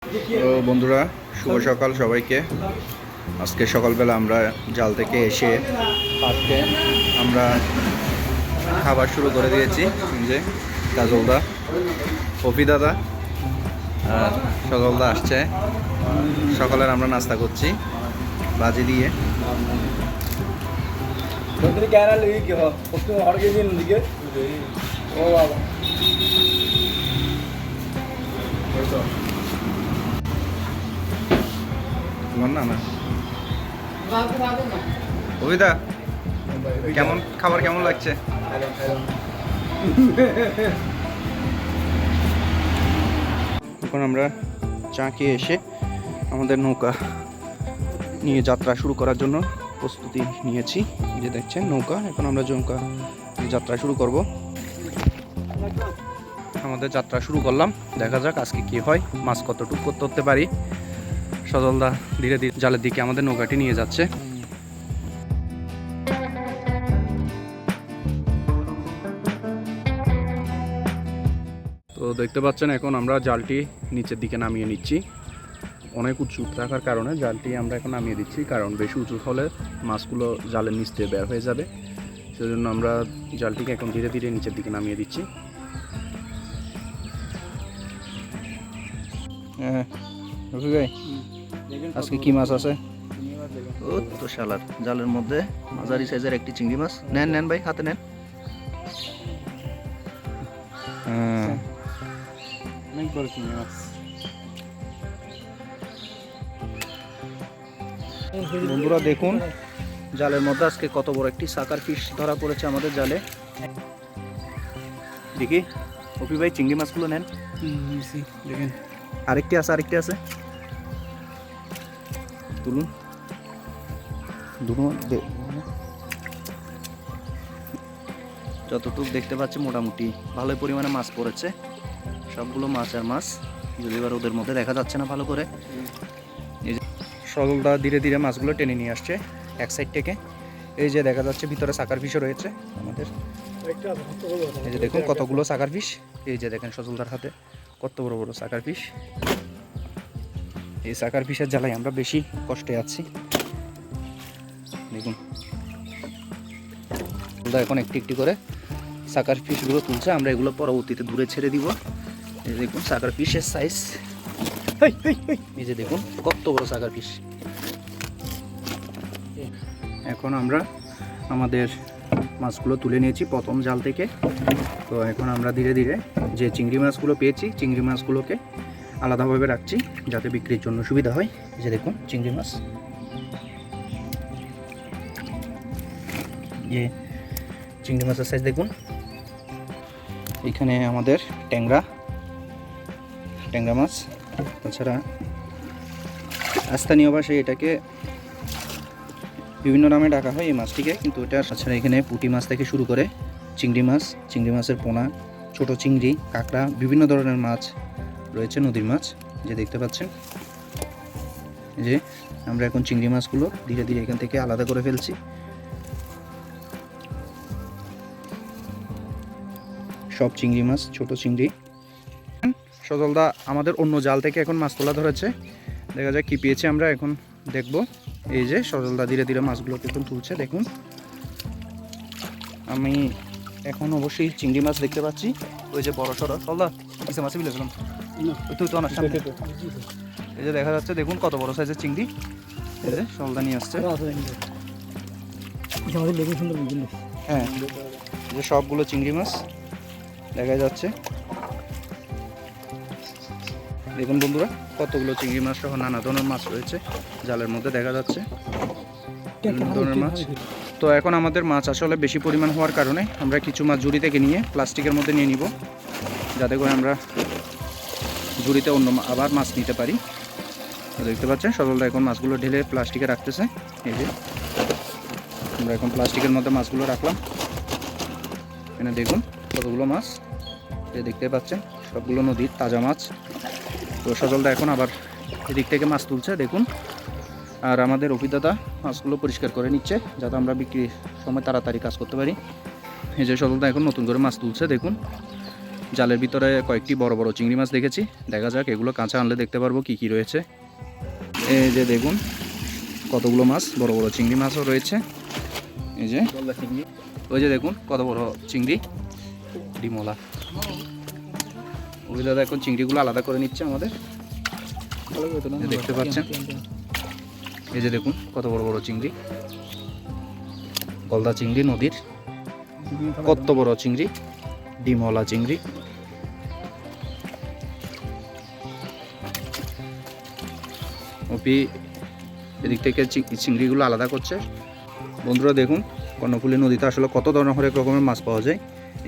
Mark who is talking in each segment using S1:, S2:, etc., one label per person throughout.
S1: তো বন্ধুরা, শুভ সকাল সবাইকে। আজকে সকালবেলা আমরা জাল থেকে এসে আজকে আমরা খাবার শুরু করে দিয়েছি। যে কাজলদা, কফি দাদা আর সজলদা আসছে। সকালের আমরা নাস্তা করছি বাজি দিয়ে। না না কবিতা, কেমন খাবার কেমন লাগছে? এখন আমরা চা খেয়ে এসে আমাদের নৌকা নিয়ে যাত্রা শুরু করার জন্য প্রস্তুতি নিয়েছি। যে দেখছেন নৌকা, এখন আমরা নৌকা যাত্রা শুরু করব। আমাদের যাত্রা শুরু করলাম, দেখা যাক আজকে কি হয়, মাছ কতটুকু করতে পারি। সজলদা ধীরে ধীরে জালের দিকে আমাদের নৌকাটি নিয়ে যাচ্ছে। তো দেখতে পাচ্ছেন এখন আমরা জালটি নিচের দিকে নামিয়ে নিচ্ছি। অনেক উঁচু থাকার কারণে জালটি আমরা এখন নামিয়ে দিচ্ছি, কারণ বেশি উঁচু হলে মাছগুলো জালের নিচ দিয়ে বের হয়ে যাবে। সেজন্য আমরা জালটিকে এখন ধীরে ধীরে নিচের দিকে নামিয়ে দিচ্ছি। হ্যাঁ রফি ভাই, আজকে কি মাছ আছে? ও তো শালার, জালের মধ্যে মাঝারি সাইজের একটি চিংড়ি মাছ। নেন নেন ভাই, হাতে নেন। বন্ধুরা দেখুন, জালের মধ্যে আজকে কত বড় একটি সাকার ফিশ ধরা পড়েছে আমাদের জালে। দেখি অপি ভাই, চিংড়ি মাছগুলো নেন। দেখেন আরেকটি আছে তুলুন। যতটুকু দেখতে পাচ্ছি মোটামুটি ভালোই পরিমাণে মাছ পড়েছে। সবগুলো মাছ আর মাছ, যদি এবার ওদের মধ্যে দেখা যাচ্ছে না ভালো করে। এই যে সজলদা ধীরে ধীরে মাছগুলো টেনে নিয়ে আসছে এক সাইড থেকে। এই যে দেখা যাচ্ছে ভিতরে সাকার ফিশও রয়েছে আমাদের। এই যে দেখুন কতগুলো সাকার ফিশ। এই যে দেখেন সজলদার হাতে কত বড় বড় সাকার ফিশ। এই সাকার ফিশের জ্বালায় আমরা বেশি কষ্টে আছি। দেখুন এখন একটি একটি করে সাকার ফিশগুলো তুলছে, আমরা এগুলো পরবর্তীতে দূরে ছেড়ে দিব। এই দেখুন সাকার ফিশের সাইজ, এই যে দেখুন কত বড় সাকার ফিশ। এখন আমরা আমাদের মাছগুলো তুলে নিয়েছি প্রথম জাল থেকে। তো এখন আমরা ধীরে ধীরে যে চিংড়ি মাছগুলো পেয়েছি, চিংড়ি মাছগুলোকে আলাদাভাবে রাখছি যাতে বিক্রির জন্য সুবিধা হয়। এই যে দেখুন চিংড়ি মাছ, যে চিংড়ি মাছের সাইজ দেখুন। এখানে আমাদের ট্যাংরা মাছ, তাছাড়া স্থানীয় ভাষায় এটাকে বিভিন্ন নামে ডাকা হয় এই মাছটিকে, কিন্তু এটা তাছাড়া এখানে পুঁটি মাছ থেকে শুরু করে চিংড়ি মাছের পোনা, ছোট চিংড়ি, কাঁকড়া, বিভিন্ন ধরনের মাছ রয়েছে, নদীর মাছ যে দেখতে পাচ্ছেন। যে আমরা এখন চিংড়ি মাছগুলো ধীরে ধীরে এখান থেকে আলাদা করে ফেলছি। সব চিংড়ি মাছ, ছোট চিংড়ি। সজলদা আমাদের অন্য জাল থেকে এখন মাছ তোলা ধরেছে, দেখা যাক কি পেয়েছে আমরা এখন দেখব। এই যে সজলদা ধীরে ধীরে মাছগুলোকে এখন তুলছে দেখুন। আমি এখন অবশ্যই চিংড়ি মাছ দেখতে পাচ্ছি, ওই যে বড় সড়ো। সজলদা কিসে মাছ বিলেছিলাম তুই তো অনার সামনে। এই যে দেখা যাচ্ছে দেখুন কত বড় সাইজের চিংড়ি। এই যে সজলদা নিয়ে আসছে। হ্যাঁ, এই যে সবগুলো চিংড়ি মাছ দেখা যাচ্ছে। দেখুন বন্ধুরা কতগুলো চিংড়ি মাছ সহ নানা ধরনের মাছ রয়েছে জালের মধ্যে দেখা যাচ্ছে, বিভিন্ন ধরনের মাছ। তো এখন আমাদের মাছ আসলে বেশি পরিমাণ হওয়ার কারণে আমরা কিছু মাছ ঝুড়ি থেকে নিয়ে প্লাস্টিকের মধ্যে নিয়ে নিব, যাতে করে আমরা ঝুড়িতে অন্য আবার মাছ নিতে পারি। দেখতে পাচ্ছেন সজলদা এখন মাছগুলো ঢেলে প্লাস্টিকে রাখতেছে। এই যে আমরা এখন প্লাস্টিকের মধ্যে মাছগুলো রাখলাম। এখানে দেখুন কতগুলো মাছ, যে দেখতে পাচ্ছেন সবগুলো নদীর তাজা মাছ। তো সজলদা এখন আবার এদিক থেকে মাছ তুলছে দেখুন, আর আমাদের অভিদাদা মাছগুলো পরিষ্কার করে নিচ্ছে যাতে আমরা বিক্রির সময় তাড়াতাড়ি কাজ করতে পারি। এই যে সজলদা এখন নতুন করে মাছ তুলছে দেখুন। জালের ভিতরে কয়েকটি বড় বড় চিংড়ি মাছ দেখেছি। দেখা যাক এগুলো কাঁচা আনলে দেখতে পারবো কি কি রয়েছে। এই যে দেখুন কতগুলো মাছ, বড় বড় চিংড়ি মাছও রয়েছে। এই যে ওই যে দেখুন কত বড় চিংড়ি, ডিমলা। ওই দাদা এখন চিংড়িগুলো আলাদা করে নিচ্ছে আমাদের, দেখতে পাচ্ছেন। এই যে দেখুন কত বড় বড় চিংড়ি, গলদা চিংড়ি নদীর, কত বড় চিংড়ি, ডিমলা চিংড়ি। ওপি এদিক থেকে চিংড়িগুলো আলাদা করছে। বন্ধুরা দেখুন কর্ণফুলী নদীতে আসলে কত ধরনের হরেক রকমের মাছ পাওয়া যায়।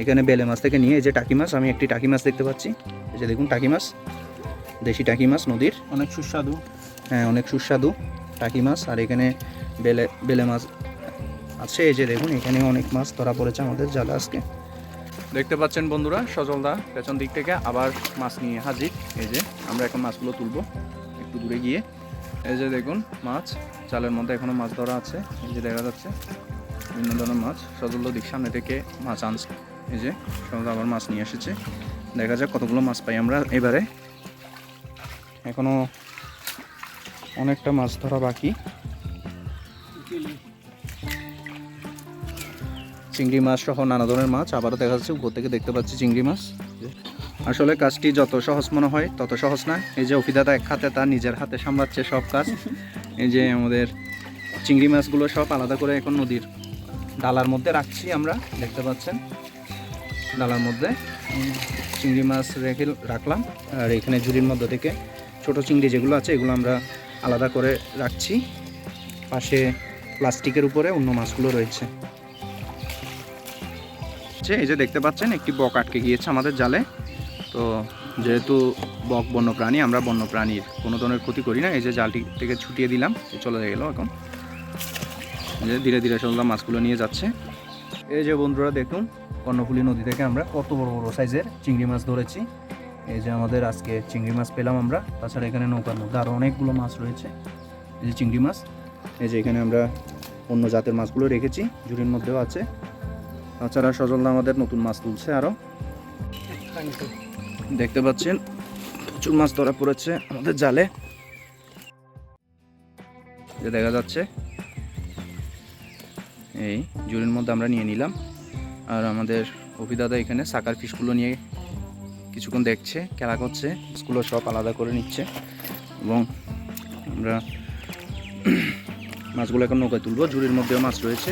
S1: এখানে বেলে মাছ থেকে নিয়ে এই যে টাকি মাছ, আমি একটি টাকি মাছ দেখতে পাচ্ছি। এই যে দেখুন টাকি মাছ, দেশি টাকি মাছ নদীর,
S2: অনেক সুস্বাদু।
S1: হ্যাঁ অনেক সুস্বাদু টাকি মাছ। আর এখানে বেলে মাছ আছে। এই যে দেখুন এখানে অনেক মাছ ধরা পড়েছে আমাদের জালে আজকে। দেখতে পাচ্ছেন বন্ধুরা সজলদা পেছন দিক থেকে আবার মাছ নিয়ে হাজির। এই যে আমরা এখন মাছগুলো তুলবো একটু দূরে গিয়ে। এই যে দেখুন মাছ জালের মধ্যে এখনো মাছ ধরা আছে। এই যে দেখা যাচ্ছে বিভিন্ন ধরনের মাছ। সজলদা দিক সামনে থেকে মাছ আনছে। এই যে সজলদা আবার মাছ নিয়ে এসেছে। দেখা যাক কতগুলো মাছ পাই আমরা এবারে। এখনো অনেকটা মাছ ধরা বাকি। চিংড়ি মাছ সহ নানা ধরনের মাছ আবারও দেখা যাচ্ছে। উপর থেকে দেখতে পাচ্ছি চিংড়ি মাছ। আসলে কাজটি যত সহজ মনে হয় তত সহজ না। এই যে অফিদাদা এক হাতে তার নিজের হাতে সামলাচ্ছে সব কাজ। এই যে আমাদের চিংড়ি মাছগুলো সব আলাদা করে এখন নদীর ডালার মধ্যে রাখছি আমরা, দেখতে পাচ্ছেন। ডালার মধ্যে চিংড়ি মাছ রেখে রাখলাম। আর এখানে ঝুড়ির মধ্যে থেকে ছোট চিংড়ি যেগুলো আছে এগুলো আমরা আলাদা করে রাখছি। পাশে প্লাস্টিকের উপরে অন্য মাছগুলো রয়েছে। এই যে দেখতে পাচ্ছেন একটি বক আটকে গিয়েছে আমাদের জালে। তো যেহেতু বক বন্য প্রাণী, আমরা বন্য প্রাণীর কোনো ধরনের ক্ষতি করি না। এই যে জালটি থেকে ছুটিয়ে দিলাম, চলে গেল। এখন যে ধীরে ধীরে সজলদা মাছগুলো নিয়ে যাচ্ছে। এই যে বন্ধুরা দেখুন কর্ণফুলী নদী থেকে আমরা কত বড় বড় সাইজের চিংড়ি মাছ ধরেছি। এই যে আমাদের আজকে চিংড়ি মাছ পেলাম আমরা। তাছাড়া এখানে নৌকার মধ্যে আরও অনেকগুলো মাছ রয়েছে। এই যে চিংড়ি মাছ, এই যে এখানে আমরা অন্য জাতের মাছগুলো রেখেছি, ঝুড়ির মধ্যেও আছে। তাছাড়া সজলদা আমাদের নতুন মাছ তুলছে আরও, দেখতে পাচ্ছেন প্রচুর মাছ ধরা পড়েছে আমাদের জালে। যে দেখা যাচ্ছে এই ঝুড়ির মধ্যে আমরা নিয়ে নিলাম। আর আমাদের অভিদাদা এখানে সাকার ফিশগুলো নিয়ে কিছুক্ষণ দেখছে, খেলা করছে। স্কুলো সব আলাদা করে নিচ্ছে এবং আমরা মাছগুলো এখন নৌকায় তুলবো। ঝুড়ির মধ্যেও মাছ রয়েছে,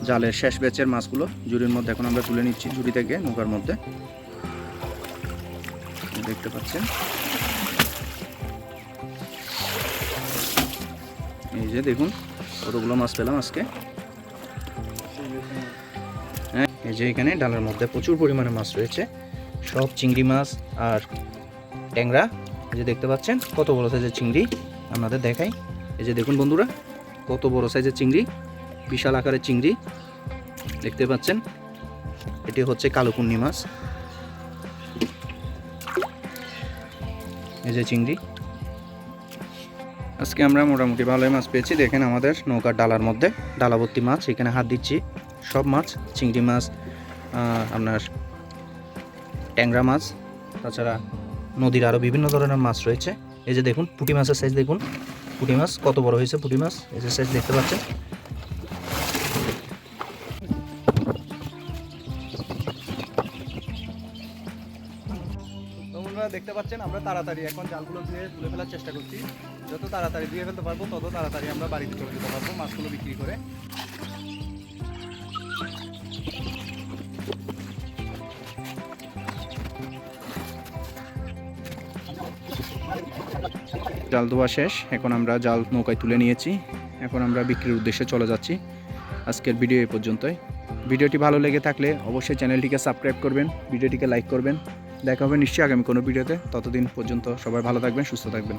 S1: জালের শেষ ব্যাচের মাছগুলো ঝুড়ির মধ্যে এখন আমরা তুলে নিচ্ছি ঝুড়ি থেকে নৌকার মধ্যে, দেখতে পাচ্ছেন। এই যে দেখুন কতগুলো মাছ পেলাম আজকে। হ্যাঁ এই যে এখানে ডালের মধ্যে প্রচুর পরিমাণে মাছ রয়েছে, সব চিংড়ি মাছ আর ট্যাংরা। এই যে দেখতে পাচ্ছেন কত বড় সাইজের চিংড়ি, আপনাদের দেখাই। এই যে দেখুন বন্ধুরা কত বড় সাইজের চিংড়ি, বিশাল আকারের চিংড়ি দেখতে পাচ্ছেন। এটি হচ্ছে কালোকুন্নি মাছ। এই যে চিংড়ি আজকে আমরা মোটামুটি ভালোই মাছ পেয়েছি। দেখেন আমাদের নৌকার ডালার মধ্যে ডালা ভর্তি মাছ, এখানে হাত দিচ্ছি সব মাছ, চিংড়ি মাছ, আপনার ট্যাংরা মাছ, তাছাড়া নদীর আরও বিভিন্ন ধরনের মাছ রয়েছে। এই যে দেখুন পুঁটি মাছের সাইজ দেখুন, পুঁটি মাছ কত বড় হয়েছে, পুঁটি মাছ এই যে সাইজ দেখতে পাচ্ছেন। দেখতে পাচ্ছেন আমরা তাড়াতাড়ি এখন জালগুলো ধুয়ে তুলে ফেলার চেষ্টা করছি। যত তাড়াতাড়ি ধুয়ে ফেলতে পারবো তত তাড়াতাড়ি আমরা বাড়িতে চলে যেতে পারবো মাছগুলো বিক্রি করে। জাল ধোয়া শেষ, এখন আমরা জাল নৌকায় তুলে নিয়েছি। এখন আমরা বিক্রির উদ্দেশ্যে চলে যাচ্ছি। আজকের ভিডিও এই পর্যন্তই। ভিডিওটি ভালো লেগে থাকলে অবশ্যই চ্যানেলটিকে সাবস্ক্রাইব করবেন, ভিডিওটিকে লাইক করবেন। দেখা হবে নিশ্চয়ই আগামী কোনো ভিডিওতে। ততদিন পর্যন্ত সবাই ভালো থাকবেন, সুস্থ থাকবেন।